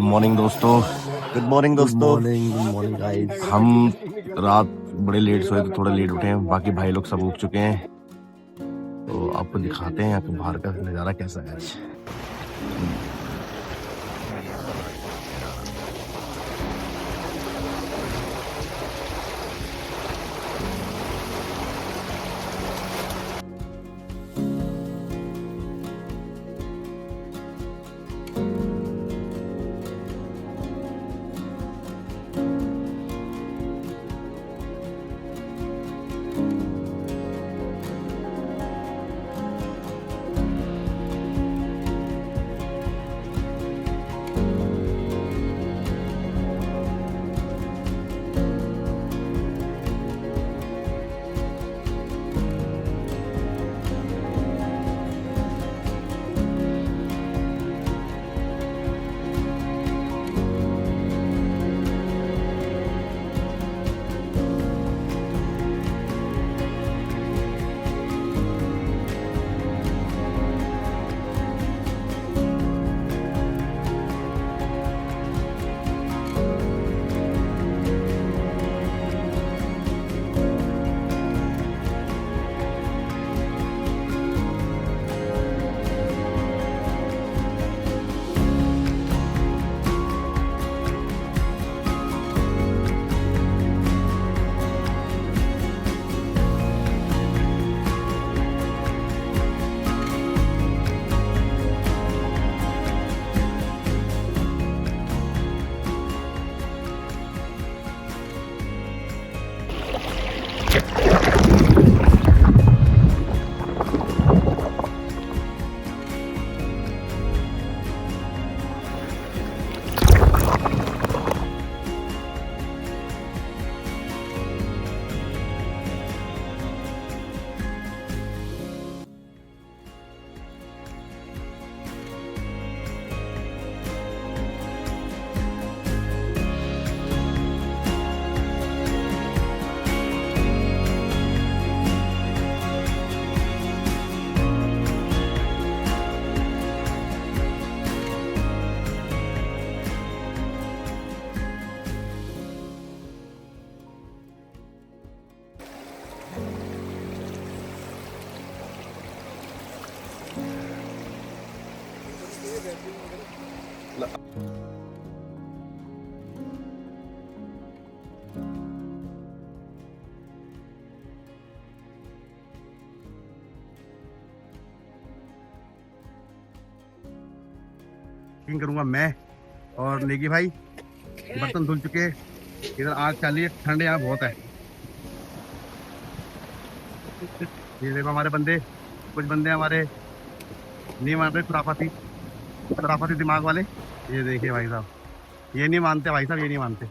Morning दोस्तों। Good morning दोस्तों। Good morning guys. हम रात बड़े लेट सोए तो थोड़ा लेट उठे हैं, बाकी भाई लोग सब उठ चुके हैं। तो आपको दिखाते हैं यहाँ पे बाहर का नज़ारा कैसा है आज। करूंगा मैं और नेगी भाई। बर्तन धुल चुके, इधर आग चाली है, ठंड यहाँ बहुत है। ये देखो हमारे बंदे, कुछ बंदे हमारे नहीं मान रहे, खुराफाती दिमाग वाले। ये देखिए भाई साहब, ये नहीं मानते भाई साहब, ये नहीं मानते।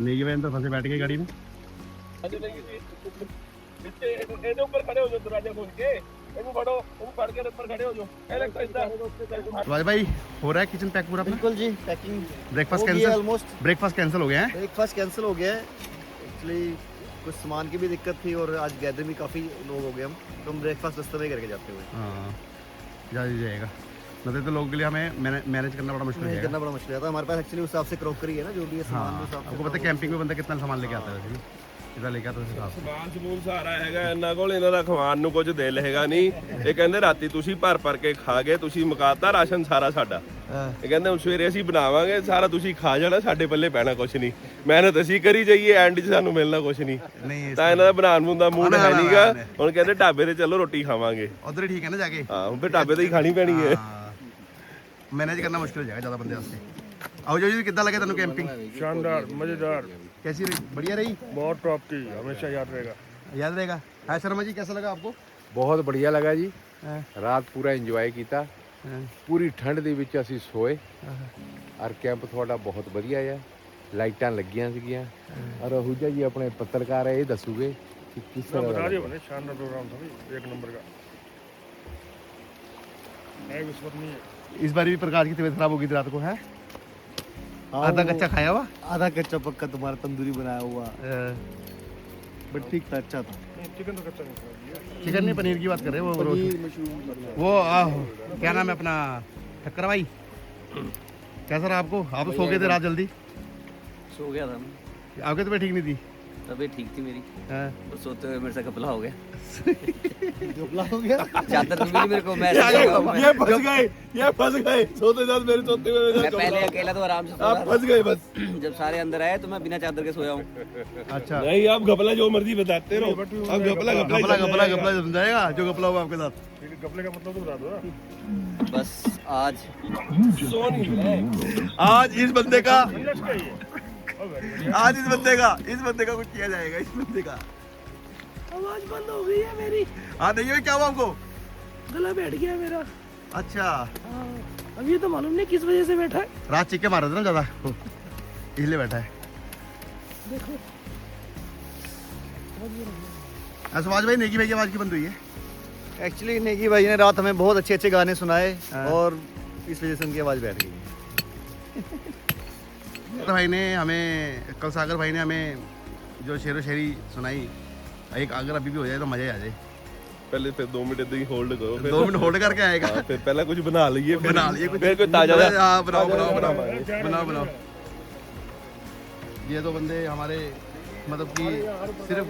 नेगी भाई तो फंसे बैठ गए गाड़ी में। भाई हो रहा है किचन पैक पूरा? बिल्कुल जी, packing breakfast cancel, almost breakfast cancel हो गया है। ब्रेकफास्ट कैंसिल हो गया है। एक्चुअली कुछ सामान की भी दिक्कत थी और आज गैदर भी काफ़ी लोग हो गए हम, तो हम ब्रेकफास्ट रास्ते में करके जाते हुए। हाँ जाएगा, मतलब तो लोगों के लिए हमें मैनेज करना बड़ा मुश्किल है। करना बड़ा मुश्किल आता है। हमारे पास एक्चुअली उस हिसाब से क्रॉकरी है ना, जो भी है सामान। हाँ, आपको पता है कैंपिंग में बंदा कितना सामान लेके आता है? इधर लेके आता है ਸਮਾਨ ਸਮੂਨ ਸਾਰਾ ਹੈਗਾ ਇਹਨਾਂ ਕੋਲ। ਇਹਨਾਂ ਦਾ ਖਵਾਨ ਨੂੰ ਕੁਝ ਦਿਲ ਹੈਗਾ ਨਹੀਂ। ਇਹ ਕਹਿੰਦੇ ਰਾਤੀ ਤੁਸੀਂ ਭਰ ਕੇ ਖਾ ਗਏ, ਤੁਸੀਂ ਮੁਕਾਤਾ ਰਾਸ਼ਨ ਸਾਰਾ ਸਾਡਾ। ਇਹ ਕਹਿੰਦੇ ਹੁਣ ਸਵੇਰੇ ਅਸੀਂ ਬਣਾਵਾਂਗੇ, ਸਾਰਾ ਤੁਸੀਂ ਖਾ ਜਾਣਾ, ਸਾਡੇ ਪੱਲੇ ਪੈਣਾ ਕੁਝ ਨਹੀਂ। ਮਿਹਨਤ ਅਸੀਂ ਕਰੀ ਜਾਈਏ, ਐਂਡ 'ਚ ਸਾਨੂੰ ਮਿਲਣਾ ਕੁਝ ਨਹੀਂ। ਤਾਂ ਇਹਨਾਂ ਦਾ ਬਣਾਉਣ ਦਾ ਮੂਡ ਹੈ ਨਹੀਂਗਾ। ਹੁਣ ਕਹਿੰਦੇ ਢਾਬੇ ਤੇ ਚੱਲੋ ਰੋਟੀ ਖਾਵਾਂਗੇ। उधर ठीक है ना जाके? ਹਾਂ ਹੁਣ ਫਿਰ ਢਾਬੇ ਤੇ ਹੀ ਖਾਣੀ ਪੈਣੀ ਹੈ। मैनेज करना मुश्किल हो जाएगा ज़्यादा बंदे वास्ते। आओ जो जी कितना लगे तेन कैंपिंग? शानदार, मजेदार, कैसी रही? बढ़िया रही, बहुत टॉप की, हमेशा याद रहेगा। याद रहेगा। हाँ शर्मा जी कैसा लगा आपको? बहुत बढ़िया लगा जी। रात पूरा इंजॉय किया। पूरी ठंड ਦੇ ਵਿੱਚ ਅਸੀਂ ਸੋਏ ਔਰ ਕੈਂਪ ਤੁਹਾਡਾ ਬਹੁਤ ਵਧੀਆ ਹੈ। ਲਾਈਟਾਂ ਲੱਗੀਆਂ ਸੀਗੀਆਂ ਔਰ ਹੁਜਾ ਜੀ ਆਪਣੇ ਪੱਤਰਕਾਰ ਹੈ, ਇਹ ਦੱਸੂਗੇ कि किस तरह बता दिए मैंने, शानदार प्रोग्राम था भाई, एक नंबर का। है विस्मरणीय। इस बार भी प्रकाश की तबीयत खराब हो गई थी रात को, है? आधा कच्चा खाया हुआ? आधा कच्चा पक्का तुम्हारा तंदूरी बनाया हुआ, बट ठीक था, अच्छा था। चिकन तो कच्चा नहीं था। चिकन नहीं, पनीर की बात कर रहे हैं वो। पनीर मशरूम वो क्या नाम है अपना, ठक्कर भाई, कैसा रहा आपको? आप तो सो गए थे रात जल्दी, सो गया था मैं, आपकी तबीयत ठीक नहीं थी? तबीयत ठीक थी मेरी, हाँ। तो सोते हुए मेरे से घपला हो गया। घपला हो गया। चादर तो मिली मेरे को, मैं मैं फंस गए सोते साथ मेरे सोते हुए पहले अकेला तो आराम से सो आप रहा फंस गए बस। था। जब सारे अंदर आए तो मैं बिना चादर के सोया हूँ। अच्छा, नहीं आप घपला जो मर्जी बताते रहो, आप घपला घपला घपला घपला समझाएगा जो घपला हुआ आपके साथ। घपले का मतलब तो बता दो ना। बस आज सो नहीं रहे। आज इस बंदे का आज इस बंदे का कुछ किया जाएगा, इस बंदे का। आवाज बंद हो गई है मेरी, हाँ नहीं, क्या हुआ आपको? गला बैठ गया मेरा। अच्छा, अब ये तो मालूम नहीं किस वजह से बैठा है। रात चीखे मार रहे थे ना ज्यादा, इसलिए बैठा है। सुभाष भाई, नेगी भाई की आवाज की बंद हुई है? एक्चुअली नेगी भाई ने रात हमें बहुत अच्छे अच्छे गाने सुनाए हाँ। और इस वजह से उनकी आवाज़ बैठ गई। तो भाई ने हमें, कल सागर भाई ने हमें जो शेरो शेरी सुनाई, एक अगर अभी भी हो जाए तो मजा ही आ जाए। पहले फिर 2 मिनट तक होल्ड करो, फिर 2 मिनट होल्ड करके आएगा। हाँ, फिर पहले कुछ बना लिए, फिर बना लिए कुछ, फिर कोई ताजा हाँ, बनाओ बनाओ बनाओ बनाओ बनाओ। ये तो बंदे हमारे मतलब कि सिर्फ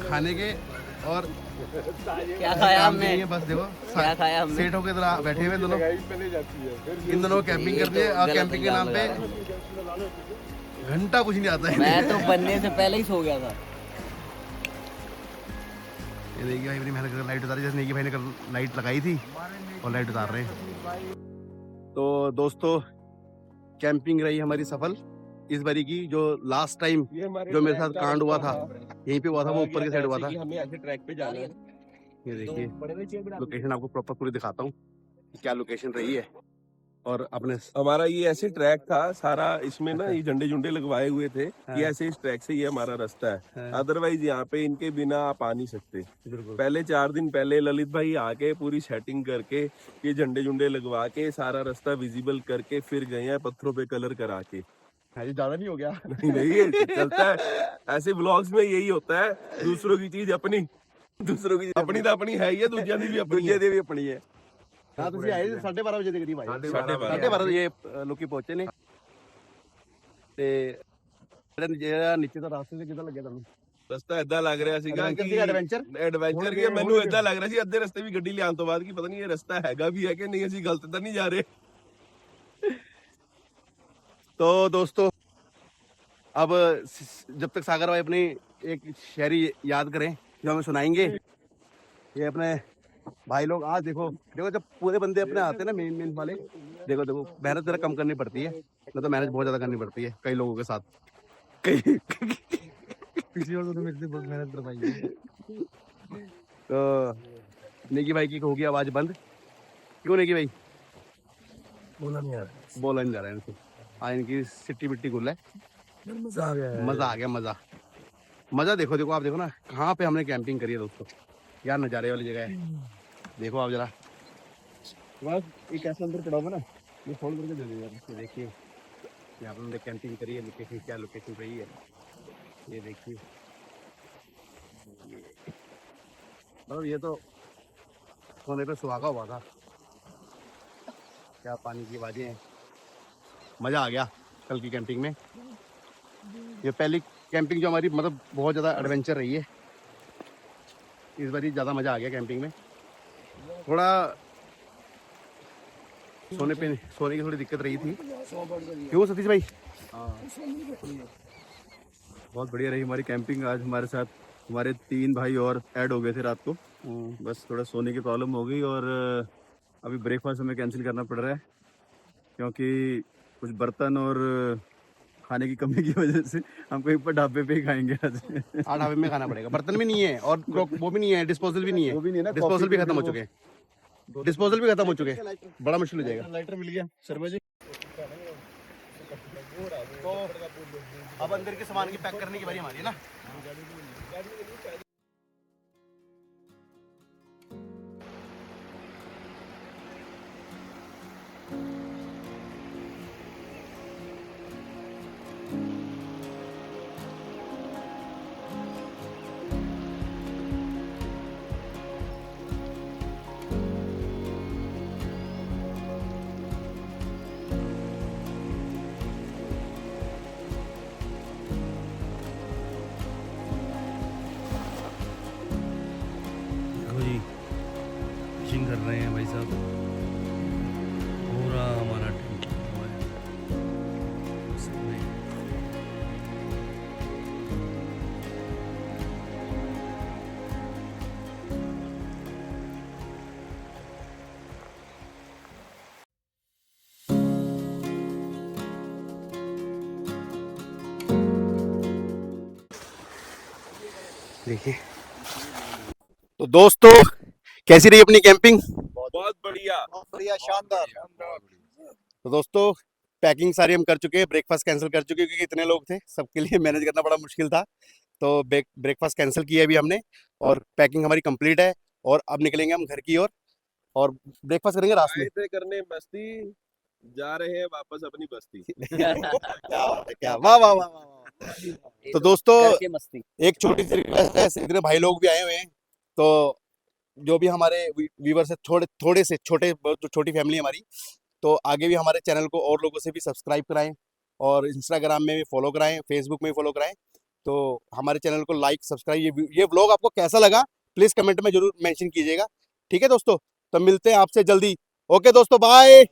खाने के और क्या खाया काम हमने? के लिए, बस देखो क्या खाया हमने? सेठ होके इधर बैठे हुए दोनों, इन दोनों कैंपिंग करनी है और गलत कैंपिंग के नाम पे घंटा कुछ नहीं आता है। मैं तो बनने से पहले ही सो गया था। ये नेगी भाई अपनी मेहनत कर लाइट उतारी, जैसे नेगी भाई ने लाइट लगाई थी और लाइट उतार रहे हैं। तो दोस्तों, कैंपिंग रही हमारी सफल इस बारी की। जो लास्ट टाइम जो मेरे साथ कांड हुआ था, यहीं पे हुआ था, वो ऊपर के साइड हुआ था। हमें ऐसे ट्रैक पे जाना है। ये देखिए लोकेशन आपको प्रॉपर पूरी दिखाता हूँ, क्या लोकेशन रही है। और अपने हमारा ये ऐसे ट्रैक था सारा, इसमें ना ये झंडे झुंडे लगवाए हुए थे कि ऐसे इस ट्रैक से ये हमारा रास्ता है, अदरवाइज यहाँ पे इनके बिना आप आ नहीं सकते। पहले 4 दिन पहले ललित भाई आके पूरी सेटिंग करके ये झंडे झुंडे लगवा के सारा रास्ता विजिबल करके फिर गए हैं, पत्थरों पे कलर करा के। ज्यादा नहीं हो गया? नहीं ये चलता है ऐसे ब्लॉग्स में, यही होता है। दूसरों की चीज अपनी, दूसरों की अपनी तो अपनी है ही है, दूसरिया की भी अपनी है। भी अपनी है। हाँ, ਤੁਸੀਂ ਆਏ 12:30 ਵਜੇ ਦੇ ਕਰੀਬ ਆਏ। 12:30 ਇਹ ਲੋਕੀ ਪਹੁੰਚੇ ਨੇ ਤੇ ਜਿਹੜਾ ਨੀਚੇ ਦਾ ਰਾਸਤੇ ਤੇ ਕਿਦਾਂ ਲੱਗਿਆ ਤੁਹਾਨੂੰ? ਰਸਤਾ ਏਦਾਂ ਲੱਗ ਰਿਹਾ ਸੀਗਾ Adventure ਕਿ ਸੀ, adventure? ਐਡਵੈਂਚਰ ਕੀ ਮੈਨੂੰ ਏਦਾਂ ਲੱਗ ਰਿਹਾ ਸੀ ਅੱਧੇ ਰਸਤੇ ਵੀ ਗੱਡੀ ਲਿਆਉਣ ਤੋਂ ਬਾਅਦ ਕਿ ਪਤਾ ਨਹੀਂ ਇਹ ਰਸਤਾ ਹੈਗਾ ਵੀ ਹੈ ਕਿ ਨਹੀਂ, ਅਸੀਂ ਗਲਤ ਤਾਂ ਨਹੀਂ ਜਾ ਰਹੇ। तो दोस्तों, अब जब तक सागर भाई अपनी एक शायरी याद करें जो हमें सुनाएंगे, ये अपने भाई लोग आज देखो देखो, जब पूरे बंदे अपने आते हैं ना, मेन वाले, देखो देखो मेहनत जरा कम करनी पड़ती है, न तो मेहनत बहुत ज्यादा करनी पड़ती है कई लोगों के साथ। कई पिछली बार तो मेरे से बहुत मेहनत करवाई है। तो नेगी भाई की होगी आवाज बंद, क्यों नेगी भाई? बोला नहीं जा रहा है इनसे। हाँ, इनकी सिट्टी बिट्टी गुल है। मजा आ गया मजा देखो देखो, आप देखो ना कहाँ पे हमने कैंपिंग करी है दोस्तों, यार नज़ारे वाली जगह है। देखो आप जरा, बस एक ऐसा अंदर पड़ा हुआ ना, ये फोन करके दे दो यार। ये देखिए यहाँ पर हमने कैंपिंग करी है, लोकेशन क्या लोकेशन रही है ये देखिए। मतलब ये तो सोने पे सुहागा हुआ था, क्या पानी की आवाजें हैं। मज़ा आ गया कल की कैंपिंग में। ये पहली कैंपिंग जो हमारी मतलब बहुत ज़्यादा एडवेंचर रही है, इस बार ज़्यादा मज़ा आ गया कैंपिंग में। थोड़ा सोने की थोड़ी दिक्कत रही थी, क्यों सतीश भाई? बहुत बढ़िया रही हमारी कैंपिंग। आज हमारे साथ हमारे 3 भाई और ऐड हो गए थे रात को, बस थोड़ा सोने की प्रॉब्लम हो गई और अभी ब्रेकफास्ट हमें कैंसिल करना पड़ रहा है क्योंकि कुछ बर्तन और खाने की कमी की वजह से हम कहीं पर ढाबे पे ही खाएंगे आज। ढाबे में खाना पड़ेगा, बर्तन भी नहीं है और वो भी नहीं है, डिस्पोजल भी नहीं है, वो भी नहीं है ना, डिस्पोजल भी खत्म हो चुके हैं, डिस्पोजल भी खत्म हो चुके हैं, बड़ा मुश्किल हो जाएगा। लाइटर मिल गया शर्मा जी। तो अब अंदर के सामान की पैक करने की बारी हमारी है ना। पैकिंग कर रहे हैं भाई साहब, पूरा हमारा टेंट हुआ है उसमें। देखिए तो दोस्तों कैसी रही अपनी कैंपिंग? बहुत बढ़िया। बढ़िया, शानदार। तो दोस्तों पैकिंग सारी हम कर चुके हैं, ब्रेकफास्ट कैंसिल कर चुके हैं क्योंकि इतने लोग थे, सबके लिए मैनेज करना बड़ा मुश्किल था। तो ब्रेकफास्ट कैंसिल किया अभी हमने और पैकिंग हमारी कंप्लीट है और अब निकलेंगे हम घर की ओर और ब्रेकफास्ट करेंगे रास्ते में। आए थे करने मस्ती, जा रहे हैं वापस अपनी बस्ती। क्या वाह वाह वाह वाह। तो दोस्तों करके मस्ती। एक छोटी सी रिक्वेस्ट है, इतने भाई लोग भी आए हुए हैं, तो जो भी हमारे व्यूवर से थोड़े से छोटे, जो छोटी फैमिली हमारी, तो आगे भी हमारे चैनल को और लोगों से भी सब्सक्राइब कराएं और इंस्टाग्राम में भी फॉलो कराएं, फेसबुक में भी फॉलो कराएं। तो हमारे चैनल को लाइक सब्सक्राइब, ये व्लॉग आपको कैसा लगा प्लीज़ कमेंट में जरूर मेंशन कीजिएगा। ठीक है दोस्तों, तो मिलते हैं आपसे जल्दी। ओके दोस्तों, बाय।